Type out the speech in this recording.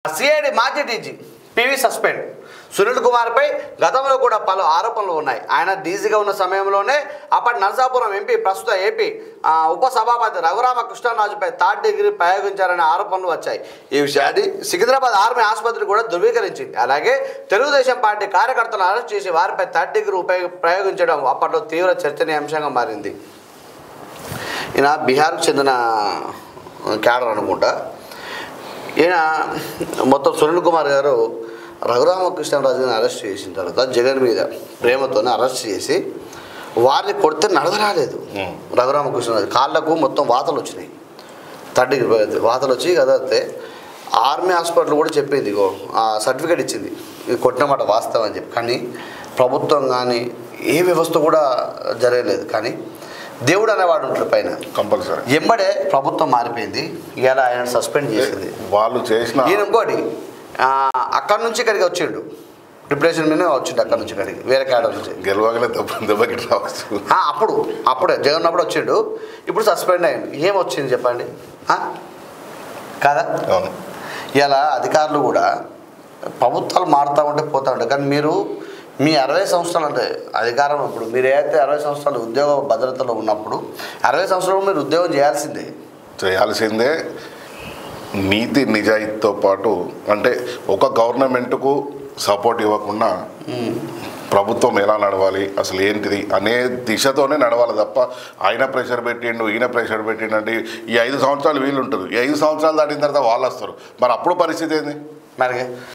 CID మాజీ DG PV suspend. Sunil కుమార్పై గతంలో కూడా పలు ఆరోపణలు ఉన్నాయి. ఆయన డీజీగా ఉన్న సమయంలోనే అప్పటి నరసాపురం ఎంపీ, ప్రస్తుత ఏపీ ఉపసభాపతి రఘురామకృష్ణరాజుపై థర్డ్ డిగ్రీ ప్రయోగించారనే ఆరోపణలు వచ్చాయి. ఈ విషయాన్ని సికింద్రాబాద్ ఆర్మీ ఆసుపత్రి కూడా ధృవీకరించింది. అలాగే తెలుగుదేశం పార్టీ కార్యకర్తలను అరెస్ట్ చేసి వారిపై థర్డ్ డిగ్రీ ప్రయోగించడం అప్పట్లో తీవ్ర చర్చనీయాంశంగా మారింది. ఈయన బీహార్కు చెందిన క్యాడర్ అనుకుంటా. ఈయన మొత్తం సునీల్ కుమార్ గారు రఘురామకృష్ణరాజుని అరెస్ట్ చేసిన తర్వాత జగన్ మీద ప్రేమతోనే అరెస్ట్ చేసి వారిని కొడితే నడవరాలేదు. రఘురామకృష్ణరాజు కాళ్ళకు మొత్తం వాతలు వచ్చినాయి, థర్డ్ వాతలు వచ్చి కదితే ఆర్మీ హాస్పిటల్ కూడా చెప్పింది, సర్టిఫికేట్ ఇచ్చింది, ఇది కొట్టిన మాట వాస్తవం అని చెప్పి. కానీ ప్రభుత్వం కానీ ఏ వ్యవస్థ కూడా జరగలేదు. కానీ దేవుడు అనేవాడు ఉంటాడు పైన కంపల్సరీ. ఎంబడే ప్రభుత్వం మారిపోయింది. ఇలా ఆయన సస్పెండ్ చేసింది. వాళ్ళు చేసిన ఈయన ఇంకోటి అక్కడి నుంచి ఇక్కడికి వచ్చిండు, ప్రిపరేషన్ మీద వచ్చిండు అక్కడి నుంచి ఇక్కడికి, వేరే క్యాడర్ నుంచి గెలవగలే దెబ్బకి రావచ్చు. అప్పుడే జగన్ అప్పుడు వచ్చిండు, ఇప్పుడు సస్పెండ్ అయ్యిండు. ఏమొచ్చింది చెప్పండి కాదా? అవును. ఇలా అధికారులు కూడా ప్రభుత్వాలు మారుతూ ఉంటే పోతూ ఉంటాయి. కానీ మీరు మీ 60 సంవత్సరాలు అంటే అధికారం, ఇప్పుడు మీరు ఏదైతే 60 సంవత్సరాలు ఉద్యోగ భద్రతలో ఉన్నప్పుడు 60 సంవత్సరాలు మీరు ఉద్యోగం చేయాల్సిందే. నీతి నిజాయితీతో పాటు అంటే ఒక గవర్నమెంట్కు సపోర్ట్ ఇవ్వకుండా ప్రభుత్వం ఎలా నడవాలి, అసలు ఏంటిది అనే దిశతోనే నడవాలి తప్ప ఆయన ప్రెషర్ పెట్టిండు, ఈయన ప్రెషర్ పెట్టిండు అంటే ఈ 5 సంవత్సరాలు వీళ్ళు ఉంటారు, ఈ 5 సంవత్సరాలు దాటిన తర్వాత వాళ్ళు వస్తారు. మరి అప్పుడు పరిస్థితి ఏంది? మరి